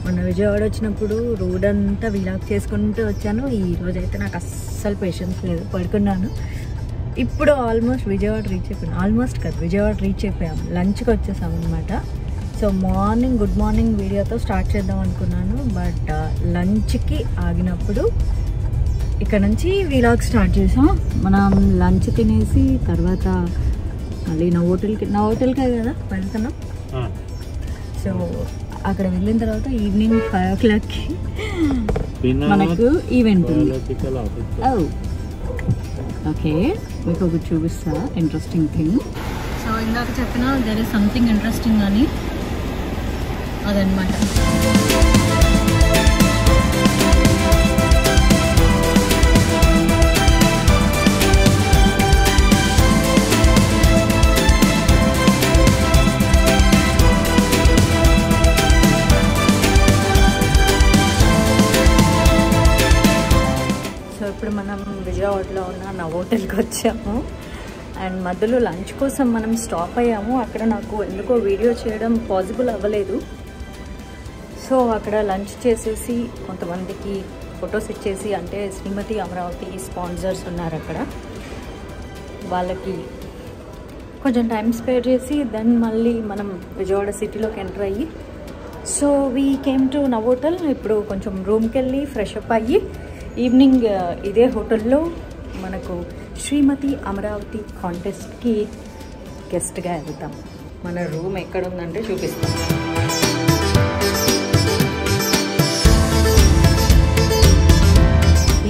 మొన్న విజయవాడ వచ్చినప్పుడు రోడ్ అంతా విలాగ్ చేసుకుంటూ వచ్చాను. ఈరోజు అయితే నాకు అస్సలు పేషెన్స్ లేదు, పడుకున్నాను. ఇప్పుడు ఆల్మోస్ట్ విజయవాడ రీచ్ అయిపోయాను. ఆల్మోస్ట్ కాదు, విజయవాడ రీచ్ అయిపోయాము. లంచ్కి వచ్చేసాము అనమాట. సో గుడ్ మార్నింగ్ వీడియోతో స్టార్ట్ చేద్దాం అనుకున్నాను. బట్ లంచ్కి ఆగినప్పుడు ఇక్కడ నుంచి వీలాగ్ స్టార్ట్ చేసాం. మనం లంచ్ తినేసి తర్వాత మళ్ళీ నా హోటల్కే కదా వెళ్తున్నాం. సో అక్కడ వెళ్ళిన తర్వాత ఈవినింగ్ 5 o'clockకి మనకు ఈవెంట్ ఉంది. ఓకే, మీకు ఒకటి చూపిస్తా ఇంట్రెస్టింగ్ థింగ్. సో ఇందాక చెప్పిన దెర్ ఇస్ సంథింగ్ ఇంట్రెస్టింగ్ అని, అదనమాట. ఇప్పుడు మనం విజయవాడలో ఉన్న నా హోటల్కి వచ్చాము. అండ్ మధ్యలో లంచ్ కోసం మనం స్టాప్ అయ్యాము. అక్కడ నాకు ఎందుకో వీడియో చేయడం పాసిబుల్ అవ్వలేదు. సో అక్కడ లంచ్ చేసేసి కొంతమందికి ఫొటోస్ ఇచ్చేసి, అంటే శ్రీమతి అమరావతి స్పాన్సర్స్ ఉన్నారు అక్కడ, వాళ్ళకి కొంచెం టైం స్పేర్ చేసి దెన్ మళ్ళీ మనం విజయవాడ సిటీలోకి ఎంటర్ అయ్యి, సో వీ కేమ్ టు నా హోటల్. ఇప్పుడు కొంచెం రూమ్కి వెళ్ళి ఫ్రెష్ అప్ అయ్యి ఈవినింగ్ ఇదే హోటల్లో మనకు శ్రీమతి అమరావతి కాంటెస్ట్కి గెస్ట్గా వెళ్తాం. మన రూమ్ ఎక్కడ ఉందంటే చూపిస్తాం.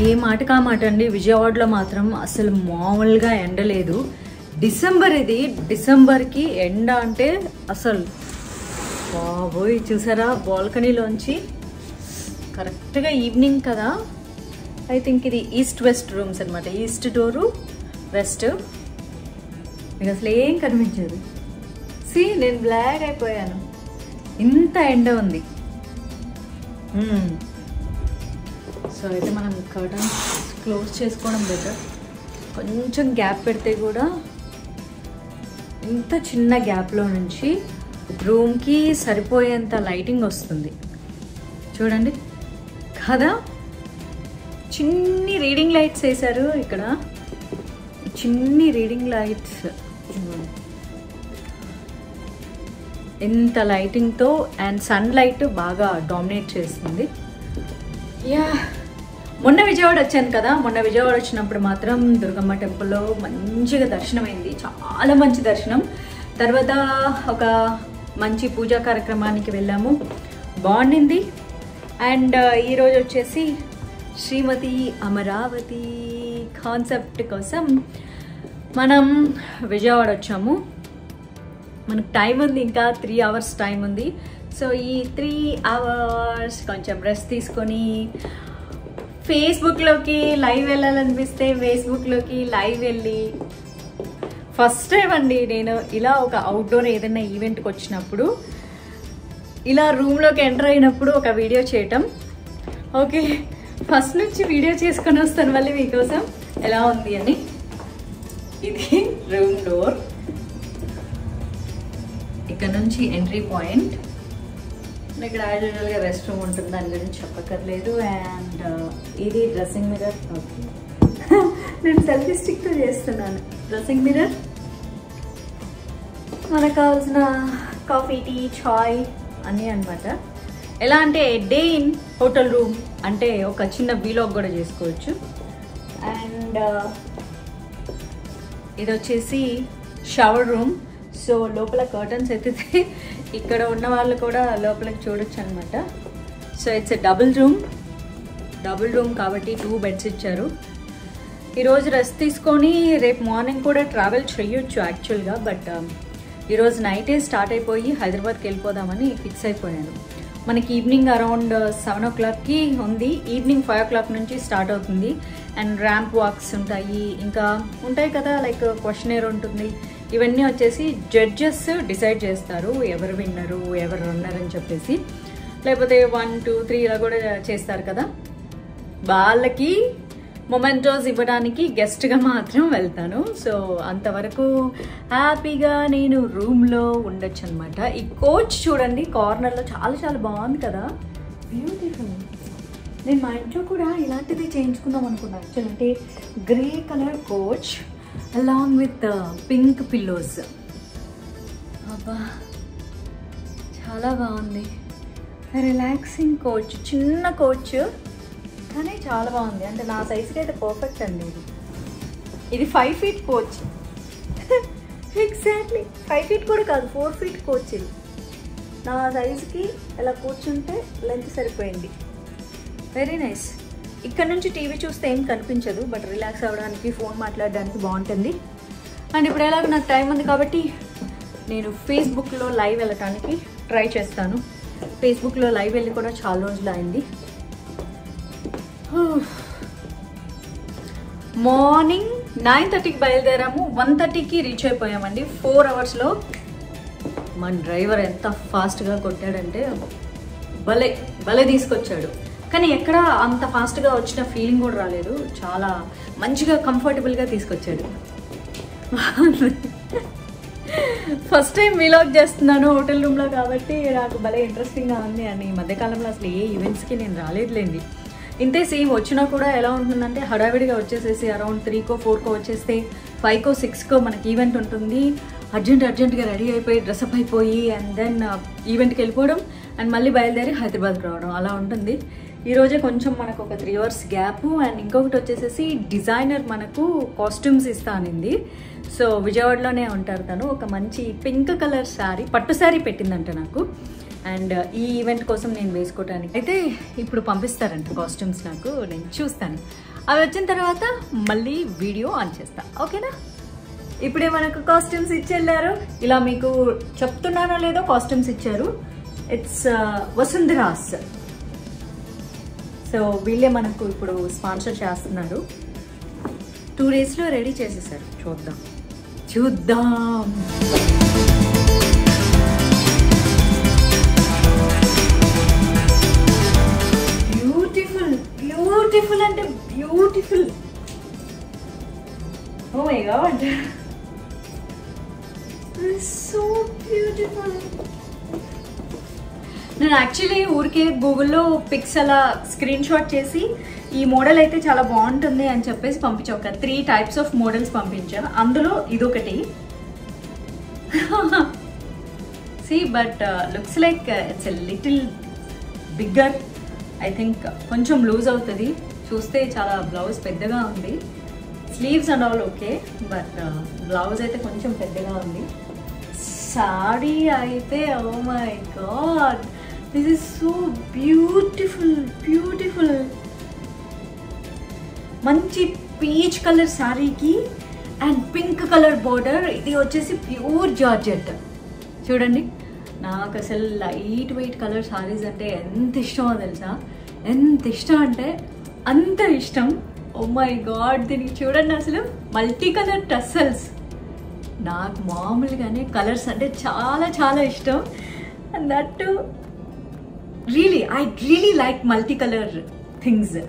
ఏ మాటకా మాట అండి, విజయవాడలో మాత్రం అసలు మామూలుగా ఎండ లేదు. డిసెంబర్ ఇది, డిసెంబర్కి ఎండ అంటే అసలు బాబోయ్. చూసారా బాల్కనీలోంచి కరెక్ట్గా ఈవినింగ్ కదా. ఐ థింక్ ఇది ఈస్ట్ వెస్ట్ రూమ్స్ అనమాట. East door, west. మీకు అసలు ఏం కనిపించదు. నేను బ్లాక్ అయిపోయాను, ఇంత ఎండ ఉంది. సో అయితే మనం కర్టన్స్ క్లోజ్ చేసుకోవడం బెటర్. కొంచెం గ్యాప్ పెడితే కూడా ఇంత చిన్న గ్యాప్లో నుంచి రూమ్కి సరిపోయేంత లైటింగ్ వస్తుంది. చూడండి కదా, చిన్ని రీడింగ్ లైట్స్ వేశారు ఇక్కడ. చిన్ని రీడింగ్ లైట్స్, ఇంత లైటింగ్తో అండ్ సన్ లైట్ బాగా డామినేట్ చేస్తుంది. యా, మొన్న విజయవాడ వచ్చాను కదా. మొన్న విజయవాడ వచ్చినప్పుడు మాత్రం దుర్గమ్మ టెంపుల్లో మంచిగా దర్శనం అయింది, చాలా మంచి దర్శనం. తర్వాత ఒక మంచి పూజా కార్యక్రమానికి వెళ్ళాము, బాగుండింది. అండ్ ఈరోజు వచ్చేసి శ్రీమతి అమరావతి కాన్సెప్ట్ కోసం మనం విజయవాడ వచ్చాము. మనకు టైం ఉంది, ఇంకా 3 hours టైం ఉంది. సో ఈ 3 hours కొంచెం రెస్ట్ తీసుకొని ఫేస్బుక్లోకి లైవ్ వెళ్ళాలనిపిస్తే ఫేస్బుక్లోకి లైవ్ వెళ్ళి, ఫస్ట్ టైం అండి నేను ఇలా ఒక అవుట్డోర్ ఏదైనా ఈవెంట్కి వచ్చినప్పుడు ఇలా రూమ్లోకి ఎంటర్ అయినప్పుడు ఒక వీడియో చేయటం. ఓకే, ఫస్ట్ నుంచి వీడియో చేసుకొని వస్తాను మళ్ళీ మీకోసం ఎలా ఉంది అని. ఇది రూమ్ డోర్, ఇక్కడ నుంచి ఎంట్రీ పాయింట్. ఇక్కడ యాజువల్గా రెస్ట్ రూమ్ ఉంటుంది, దాని గురించి చెప్పక్కర్లేదు. అండ్ ఇది డ్రెస్సింగ్ మిర్రర్. ఓకే, నేను సెల్ఫీ స్టిక్తో చేస్తున్నాను. డ్రెస్సింగ్ మిర్రర్, మనకు కావాల్సిన కాఫీ, టీ, చాయ్ అన్నీ అనమాట. ఎలా అంటే డే ఇన్ హోటల్ రూమ్ అంటే ఒక చిన్న వీలాగ్ కూడా చేసుకోవచ్చు. అండ్ ఇది వచ్చేసి షవర్ రూమ్. సో లోపల కర్టన్స్ ఎత్తితే ఇక్కడ ఉన్న వాళ్ళు కూడా లోపలికి చూడొచ్చు అనమాట. So it's a double room కాబట్టి 2 beds ఇచ్చారు. ఈరోజు రెస్ట్ తీసుకొని రేపు మార్నింగ్ కూడా ట్రావెల్ చేయొచ్చు యాక్చువల్గా. బట్ ఈరోజు నైటే స్టార్ట్ అయిపోయి హైదరాబాద్కి వెళ్ళిపోదామని ఫిక్స్ అయిపోయాను. మనకి ఈవినింగ్ అరౌండ్ 7 o'clockకి ఉంది. ఈవినింగ్ 5 o'clock నుంచి స్టార్ట్ అవుతుంది. అండ్ ర్యాంప్ వాక్స్ ఉంటాయి, ఇంకా ఉంటాయి కదా, లైక్ క్వశ్చనర్ ఉంటుంది. ఇవన్నీ వచ్చేసి జడ్జెస్ డిసైడ్ చేస్తారు ఎవరు విన్నరు, ఎవరు రన్నర్ అని చెప్పేసి. లేకపోతే 1, 2, 3 ఇలా కూడా చేస్తారు కదా. వాళ్ళకి మొమెంటోస్ ఇవ్వడానికి గెస్ట్గా మాత్రం వెళ్తాను. సో అంతవరకు హ్యాపీగా నేను రూమ్లో ఉండొచ్చు అనమాట. ఈ కోచ్ చూడండి కార్నర్లో చాలా చాలా బాగుంది కదా, బ్యూటిఫుల్. నేను మా ఇంట్లో కూడా ఇలాంటిది చేయించుకుందాం అనుకున్నాను యాక్చువల్. అంటే grey colour coach along with pink pillows. అబ్బా చాలా బాగుంది, రిలాక్సింగ్ కోచ్, చిన్న కోచ్ కానీ చాలా బాగుంది. అంటే నా సైజుకి అయితే పర్ఫెక్ట్ అండి. ఇది 5 feet కోచ్, ఎగ్జాక్ట్లీ 5 feet కూడా కాదు, 4 feet కోచ్. ఇది నా సైజుకి ఇలా కూర్చుంటే లెంత్ సరిపోయింది. Very nice. ఇక్కడ నుంచి టీవీ చూస్తే ఏం కనిపించదు, బట్ రిలాక్స్ అవ్వడానికి ఫోన్ మాట్లాడడానికి బాగుంటుంది. అండ్ ఇప్పుడు ఎలాగో నాకు టైం ఉంది కాబట్టి నేను ఫేస్బుక్లో లైవ్ వెళ్ళటానికి ట్రై చేస్తాను. ఫేస్బుక్లో లైవ్ వెళ్ళి కూడా చాలా రోజులు అయింది. మార్నింగ్ 9:30కి బయలుదేరాము, 1:30కి రీచ్ అయిపోయామండి. 4 hours మన డ్రైవర్ ఎంత ఫాస్ట్గా కొట్టాడంటే భలే భలే తీసుకొచ్చాడు. కానీ ఎక్కడ అంత ఫాస్ట్గా వచ్చిన ఫీలింగ్ కూడా రాలేదు, చాలా మంచిగా కంఫర్టబుల్గా తీసుకొచ్చాడు. ఫస్ట్ టైం వీలాగ్ చేస్తున్నాను హోటల్ రూమ్లో కాబట్టి నాకు భలే ఇంట్రెస్టింగ్గా ఉంది. అండ్ ఈ మధ్యకాలంలో అసలు ఏ ఈవెంట్స్కి నేను రాలేదులేండి. ఇంతే సేమ్ వచ్చినా కూడా ఎలా ఉంటుందంటే హడావిడిగా వచ్చేసేసి అరౌండ్ 3కో 4కో వచ్చేస్తే 5కో 6కో మనకి ఈవెంట్ ఉంటుంది. అర్జెంట్గా రెడీ అయిపోయి డ్రెస్అప్ అయిపోయి అండ్ దెన్ ఈవెంట్కి వెళ్ళిపోవడం అండ్ మళ్ళీ బయలుదేరి హైదరాబాద్కి రావడం అలా ఉంటుంది. ఈరోజే కొంచెం మనకు ఒక 3 hours గ్యాప్. అండ్ ఇంకొకటి వచ్చేసేసి డిజైనర్ మనకు కాస్ట్యూమ్స్ ఇస్తా అనింది. సో విజయవాడలోనే ఉంటారు తను. ఒక మంచి పింక్ కలర్ శారీ, పట్టు శారీ పెట్టిందంట నాకు. అండ్ ఈ ఈవెంట్ కోసం నేను వేసుకోవటానికి అయితే ఇప్పుడు పంపిస్తారంట కాస్ట్యూమ్స్ నాకు, నేను చూస్తాను. అవి వచ్చిన తర్వాత మళ్ళీ వీడియో ఆన్ చేస్తా, ఓకేనా? ఇప్పుడే మనకు కాస్ట్యూమ్స్ ఇచ్చెళ్ళారు. ఇలా మీకు చెప్తున్నానో లేదో కాస్ట్యూమ్స్ ఇచ్చారు. ఇట్స్ వసుంధరాస్. సో వీళ్ళే మనకు ఇప్పుడు స్పాన్సర్ చేస్తున్నారు. 2 daysలో రెడీ చేసేసారు. చూద్దాం. బ్యూటిఫుల్ అంటే beautiful. Oh my god, so beautiful. నేను యాక్చువల్లీ ఊరికే గూగుల్లో పిక్స్ అలా స్క్రీన్ షాట్ చేసి ఈ మోడల్ అయితే చాలా బాగుంటుంది అని చెప్పేసి పంపించా. ఒక 3 types ఆఫ్ మోడల్స్ పంపించా, అందులో ఇదొకటి. See but looks like it's a little bigger. I think కొంచెం లూజ్ అవుతుంది చూస్తే. చాలా బ్లౌజ్ పెద్దగా ఉంది, sleeves and all okay, but blouse అయితే కొంచెం పెద్దగా ఉంది. సారీ అయితే oh my god, this is so beautiful. మంచి పీచ్ కలర్ శారీకి అండ్ పింక్ కలర్ బోర్డర్. ఇది వచ్చేసి ప్యూర్ జార్జెట్. చూడండి, నాకు అసలు లైట్ వెయిట్ కలర్ శారీస్ అంటే ఎంత ఇష్టమో తెలుసా, ఎంత ఇష్టం అంటే అంత ఇష్టం. ఓ మై గాడ్, దీనికి చూడండి అసలు మల్టీ కలర్ టస్సల్స్. నాకు మామూలుగానే కలర్స్ అంటే చాలా చాలా ఇష్టం. And that I really like multi colour things.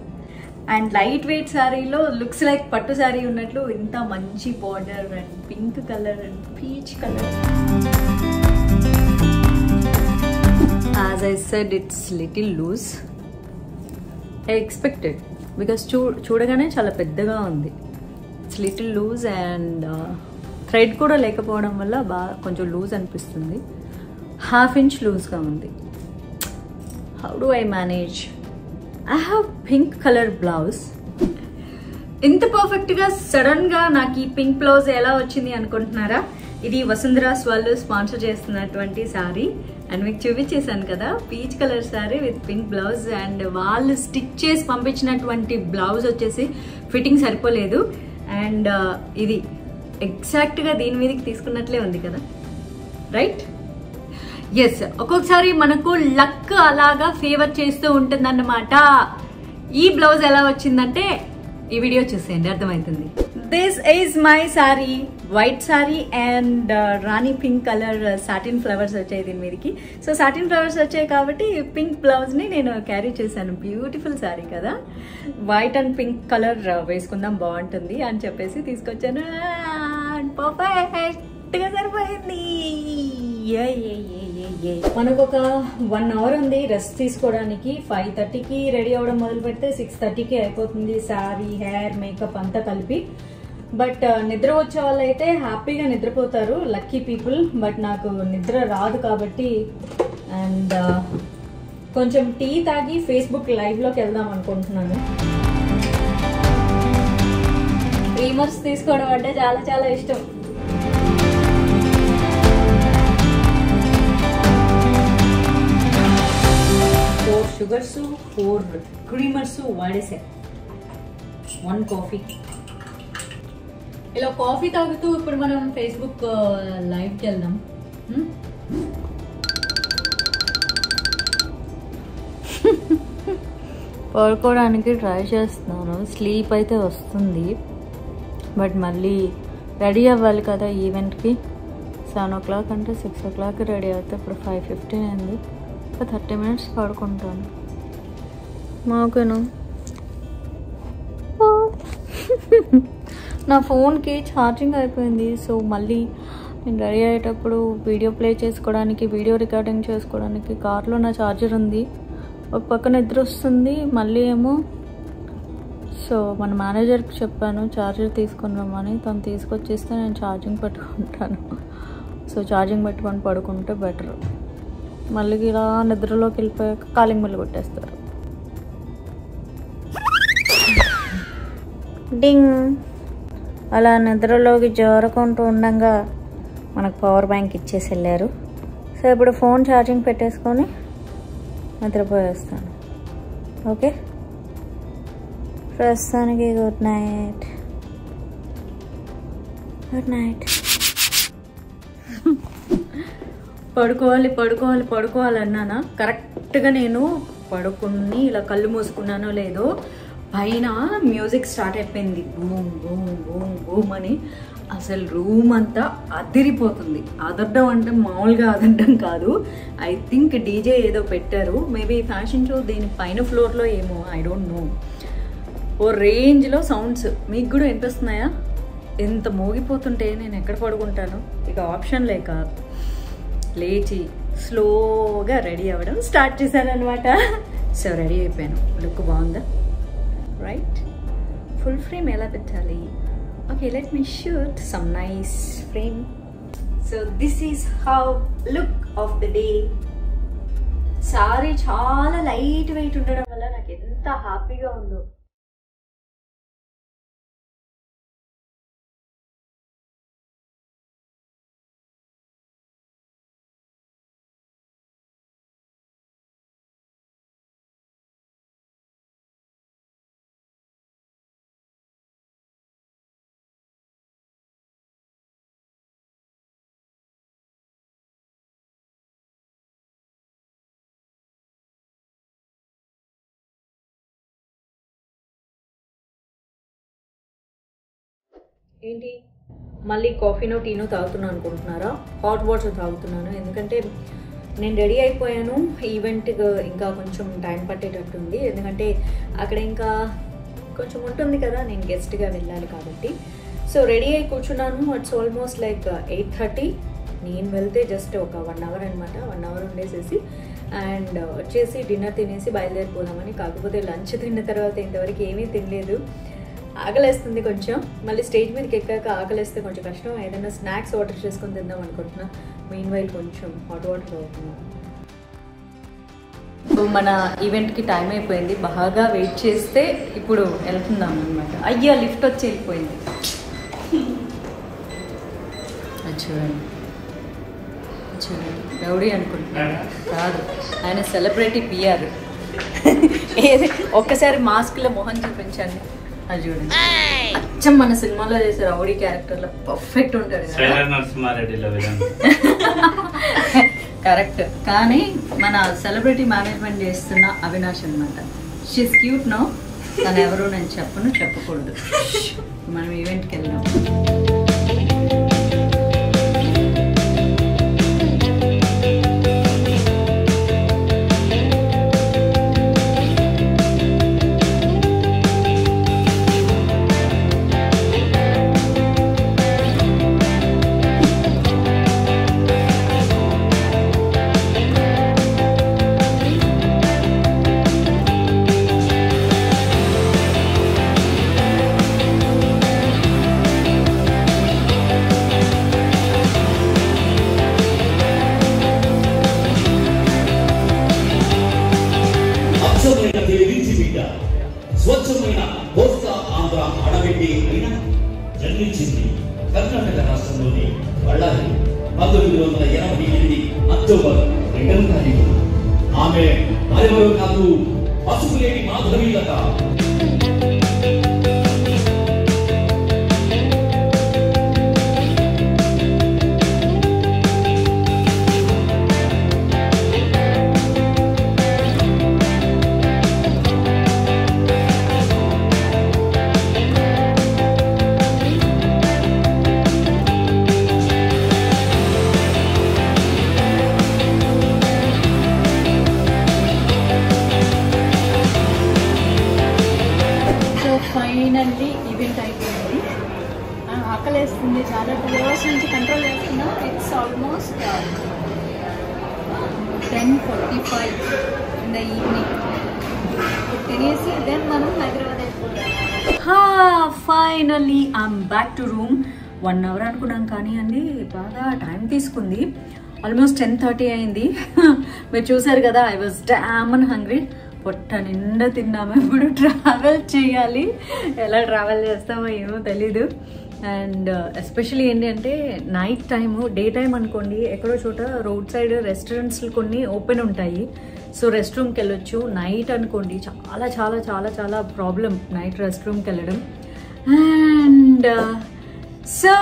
And light weight శారీలో లుక్స్ లైక్ పట్టు శారీ ఉన్నట్లు ఇంత మంచి border and pink colour and peach colour. As I said it's little loose. I expected because చూడగానే చాలా పెద్దగా ఉంది. It's little loose and thread కూడా లేకపోవడం వల్ల బాగా కొంచెం లూజ్ అనిపిస్తుంది. 1/2 inch లూజ్గా ఉంది. How do I manage? I have pink color blouse. ఇంత పర్ఫెక్ట్గా సడన్గా నాకు ఈ పింక్ బ్లౌజ్ ఎలా వచ్చింది అనుకుంటున్నారా? ఇది వసుంధరాస్ వాళ్ళు స్పాన్సర్ చేస్తున్నటువంటి శారీ. అండ్ మీకు చూపించేశాను కదా, peach colour sari with pink blouse. And వాళ్ళు స్టిచ్ చేసి పంపించినటువంటి బ్లౌజ్ వచ్చేసి ఫిట్టింగ్ సరిపోలేదు. అండ్ ఇది ఎగ్జాక్ట్గా దీని మీదకి తీసుకున్నట్లే ఉంది కదా, రైట్? ఎస్, ఒక్కొక్కసారి మనకు లక్ అలాగా ఫేవర్ చేస్తూ ఉంటుందన్నమాట. ఈ బ్లౌజ్ ఎలా వచ్చిందంటే ఈ వీడియో చూసేయండి, అర్థమవుతుంది. This is my sorry white sorry and Rani pink colour satin flowers వచ్చాయి దీని మీదకి. సో సాటిన్ ఫ్లవర్స్ వచ్చాయి కాబట్టి పింక్ బ్లౌజ్ని నేను క్యారీ చేశాను. బ్యూటిఫుల్ సారీ కదా, వైట్ అండ్ పింక్ కలర్ వేసుకుందాం బాగుంటుంది అని చెప్పేసి తీసుకొచ్చాను. పర్ఫెక్ట్గా సరిపోయింది. మనకు ఒక 1 hour ఉంది రెస్ట్ తీసుకోవడానికి. 5:30కి రెడీ అవ్వడం మొదలు పెడితే 6:30కి అయిపోతుంది శారీ, హెయిర్, మేకప్ అంతా కలిపి. బట్ నిద్ర వచ్చే వాళ్ళు అయితే హ్యాపీగా నిద్రపోతారు, లక్కీ పీపుల్. బట్ నాకు నిద్ర రాదు కాబట్టి అండ్ కొంచెం టీ తాగి ఫేస్బుక్ లైవ్లోకి వెళ్దాం అనుకుంటున్నాను. రీమర్స్ తీసుకోవడం అంటే చాలా చాలా ఇష్టం. 4 షుగర్స్ 4 క్రీమర్స్ వాడేసా. 1 కాఫీ. ఇలా కాఫీ తాగుతూ ఇప్పుడు మనం ఫేస్బుక్ లైవ్కి వెళ్దాం. పడుకోవడానికి ట్రై చేస్తున్నాను. స్లీప్ అయితే వస్తుంది బట్ మళ్ళీ రెడీ అవ్వాలి కదా ఈవెంట్కి. 7 o'clock అంటే 6 o'clock రెడీ అవుతే ఇప్పుడు 5:15 అయింది. ఒక 30 minutes పడుకుంటాను. మాకేను నా ఫోన్కి ఛార్జింగ్ అయిపోయింది. సో మళ్ళీ నేను రెడీ అయ్యేటప్పుడు వీడియో ప్లే చేసుకోవడానికి, వీడియో రికార్డింగ్ చేసుకోవడానికి కార్లో నా ఛార్జర్ ఉంది. ఒక పక్క నిద్ర వస్తుంది, మళ్ళీ ఏమో. సో మన మేనేజర్కి చెప్పాను ఛార్జర్ తీసుకుని రమ్మని. తను తీసుకొచ్చేస్తే నేను ఛార్జింగ్ పెట్టుకుంటాను. సో ఛార్జింగ్ పెట్టుకొని పడుకుంటే బెటర్. మళ్ళీ ఇలా నిద్రలోకి వెళ్ళిపోయాక కాలింగ్ బిల్ కొట్టేస్తారు. డింగ్ అలా నిద్రలోకి జారుకుంటూ ఉండగా మనకు పవర్ బ్యాంక్ ఇచ్చేసి వెళ్ళారు. సో ఇప్పుడు ఫోన్ ఛార్జింగ్ పెట్టేసుకొని నిద్రపోయేస్తాను. ఓకే, ప్రస్తుతానికి గుడ్ నైట్. Good night. పడుకోవాలన్నానా? కరెక్ట్గా నేను పడుకుని ఇలా కళ్ళు మూసుకున్నానో లేదో పైన మ్యూజిక్ స్టార్ట్ అయిపోయింది. బూమ్ బూమ్ బూమ్ బూమ్ అని. అసలు రూమ్ అంతా అదిరిపోతుంది. అదడ్డం అంటే మామూలుగా అదడ్డం కాదు. ఐ థింక్ డీజే ఏదో పెట్టారు, మేబీ ఫ్యాషన్ షో దీని పైన ఫ్లోర్లో ఏమో, ఐ డోంట్ నో. ఓ రేంజ్లో సౌండ్స్ మీకు కూడా వినిపిస్తున్నాయా? ఎంత మోగిపోతుంటే నేను ఎక్కడ పడుకుంటాను? ఇక ఆప్షన్ లేక లేచి స్లోగా రెడీ అవ్వడం స్టార్ట్ చేశాను అనమాట. సో రెడీ అయిపోయాను. లుక్ బాగుందా? రైట్. ఫుల్ ఫ్రేమ్ ఎలా పెట్టాలి? Okay, let me shoot some nice frame. So this is how look of the day. Sorry చాలా లైట్ వెయిట్ ఉండడం వల్ల నాకు ఎంత హ్యాపీగా ఉందో. ఏంటి మళ్ళీ కాఫీనో టీనో తాగుతున్నాను అనుకుంటున్నారా? హాట్ వాటర్ తాగుతున్నాను. ఎందుకంటే నేను రెడీ అయిపోయాను. ఈవెంట్కి ఇంకా కొంచెం టైం పట్టేటట్టుంది. ఎందుకంటే అక్కడ ఇంకా కొంచెం ఉంటుంది కదా, నేను గెస్ట్గా వెళ్ళాలి కాబట్టి. సో రెడీ అయి కూర్చున్నాను. It's almost like 8:30. నేను వెళ్తే జస్ట్ ఒక 1 hour అనమాట. 1 hour ఉండేసేసి అండ్ వచ్చేసి డిన్నర్ తినేసి బయలుదేరిపోదామని. కాకపోతే లంచ్ తిన్న తర్వాత ఇంతవరకు ఏమీ తినలేదు. ఆకలేస్తుంది కొంచెం. మళ్ళీ స్టేజ్ మీదకి ఎక్కాక ఆకలేస్తే కొంచెం కష్టం. ఏదైనా స్నాక్స్ ఆర్డర్ చేసుకొని తిందాం అనుకుంటున్నా. మెయిన్ వైల్ కొంచెం హాట్ వాటర్ తాగుతున్నాను. మన ఈవెంట్కి టైం అయిపోయింది. బాగా వెయిట్ చేస్తే ఇప్పుడు వెళ్తున్నాం అనమాట. అయ్యా లిఫ్ట్ వచ్చి వెళ్ళిపోయింది. చూడండి చూడండి, రౌడీ అనుకుంటున్నారా? కాదు, ఆయన సెలబ్రిటీ పిఆర్. ఏది ఒక్కసారి మాస్క్లో మొహం చూపించండి. అది చూడండి, అచ్చం మన సినిమాలో చేసే రౌడీ క్యారెక్టర్లో పర్ఫెక్ట్ ఉంటాడు కదా. కరెక్ట్. కానీ మన సెలబ్రిటీ మేనేజ్మెంట్ చేస్తున్న అవినాష్ అనమాట. She's cute no. తను ఎవరు నేను చెప్పకూడదు. మనం ఈవెంట్కి వెళ్ళాం. రాష్ట్రంలోని బళ్ళారి 1988 అక్టోబర్ 2వ తారీఖు. ఆమె మరెవరో కాదు, పసుపులేటి మాధవీలత. ఫైనల్లీ ఈవెంట్ అయిపోయింది. ఆకలేస్తుంది చాలా, 2 hours నుంచి కంట్రోల్ చేస్తున్నా. It's almost 10:45 in the evening. తినేసి దెన్ మనం హైదరాబాద్ వెళ్ళిపోతాం. Finally I'm back to room. 1 hour అనుకున్నాం కానీ అండి బాగా టైం తీసుకుంది. ఆల్మోస్ట్ 10:30 అయింది. మీరు చూసారు కదా, ఐ వాజ్ డామన్ హంగ్రీ. పొట్ట నిండా తిన్నాము. ఇప్పుడు ట్రావెల్ చేయాలి. ఎలా ట్రావెల్ చేస్తామో ఏమో తెలీదు. అండ్ ఎస్పెషలీ ఏంటి అంటే నైట్ టైము, డే టైం అనుకోండి, ఎక్కడో చోట రోడ్ సైడ్ రెస్టారెంట్స్లు కొన్ని ఓపెన్ ఉంటాయి. సో రెస్ట్ రూమ్కి వెళ్ళొచ్చు. నైట్ అనుకోండి చాలా చాలా చాలా చాలా ప్రాబ్లం నైట్ రెస్ట్ రూమ్కి వెళ్ళడం. అండ్ సో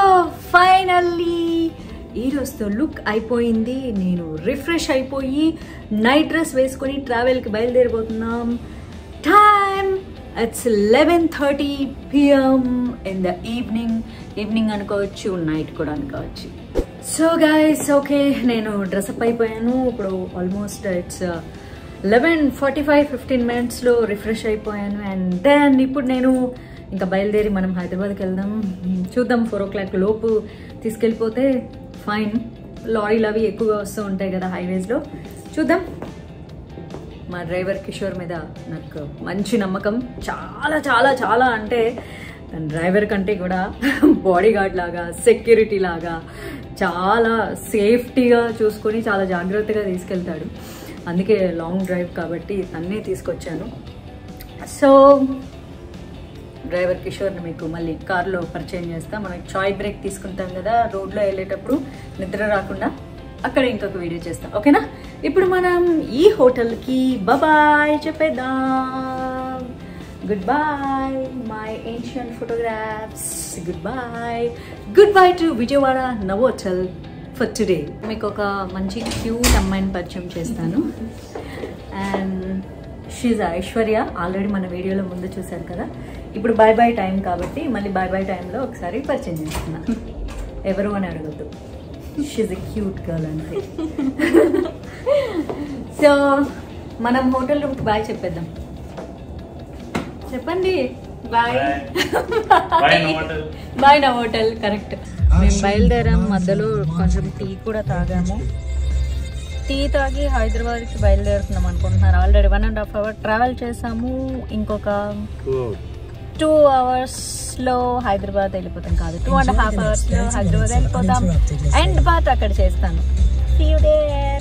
ఫైనల్లీ ఈరోజుతో లుక్ అయిపోయింది. నేను రిఫ్రెష్ అయిపోయి నైట్ డ్రెస్ వేసుకొని ట్రావెల్కి బయలుదేరిపోతున్నాం. Time it's 11:30 PM in the evening అనుకోవచ్చు, నైట్ కూడా అనుకోవచ్చు. సో గైస్, ఓకే, నేను డ్రెస్అప్ అయిపోయాను. ఇప్పుడు ఆల్మోస్ట్ ఇట్స్ 11:45, 15 minutesలో రిఫ్రెష్ అయిపోయాను. అండ్ దెన్ ఇప్పుడు నేను ఇంకా బయలుదేరి మనం హైదరాబాద్కి వెళ్దాం. చూద్దాం, 4 o'clock లోపు తీసుకెళ్ళిపోతే ఫైన్. లారీలు అవి ఎక్కువగా వస్తూ ఉంటాయి కదా హైవేస్లో. చూద్దాం. మా డ్రైవర్ కిషోర్ మీద నాకు మంచి నమ్మకం. చాలా చాలా చాలా అంటే డ్రైవర్ కంటే కూడా బాడీ గార్డ్ లాగా, సెక్యూరిటీ లాగా చాలా సేఫ్టీగా చూసుకొని చాలా జాగ్రత్తగా తీసుకెళ్తాడు. అందుకే లాంగ్ డ్రైవ్ కాబట్టి తన్నే తీసుకొచ్చాను. సో డ్రైవర్ కిషోర్ని మీకు మళ్ళీ కార్లో పరిచయం చేస్తా. మనకి చాయ్ బ్రేక్ తీసుకుంటాం కదా రోడ్లో వెళ్ళేటప్పుడు, నిద్ర రాకుండా. అక్కడ ఇంకొక వీడియో చేస్తాం, ఓకేనా? ఇప్పుడు మనం ఈ హోటల్కి బాయ్ చెప్పేద్దాం. Good bye my ancient photographs. Good bye to Vijayawada Novotel for today. మీకు ఒక మంచి క్యూట్ అమ్మాయిని పరిచయం చేస్తాను. And she's Aishwarya. ఆల్రెడీ మన వీడియోలో ముందు చూశారు కదా. ఇప్పుడు బాయ్ టైం కాబట్టి మళ్ళీ బాయ్ టైంలో ఒకసారి పరిచయం చేస్తున్నా. ఎవరు అని అడగద్దు, షీజ్ ఎ క్యూట్ గర్ల్ అంతే. సో మనం హోటల్ రూమ్కి బాయ్ చెప్పేద్దాం. చెప్పండి. బాయ్ నా హోటల్. కరెక్ట్. మేము బయలుదేరాము. మధ్యలో కొంచెం టీ కూడా తాగాము. టీ తాగి హైదరాబాద్కి బయలుదేరుతున్నాం అనుకుంటున్నారు. ఆల్రెడీ 1.5 hour ట్రావెల్ చేసాము. ఇంకొక 2 hours హైదరాబాద్ వెళ్ళిపోతాం. కాదు, 2.5 hours హైదరాబాద్ వెళ్ళిపోతాం. అండ్ బాత్ అక్కడ చేస్తాను. See you there.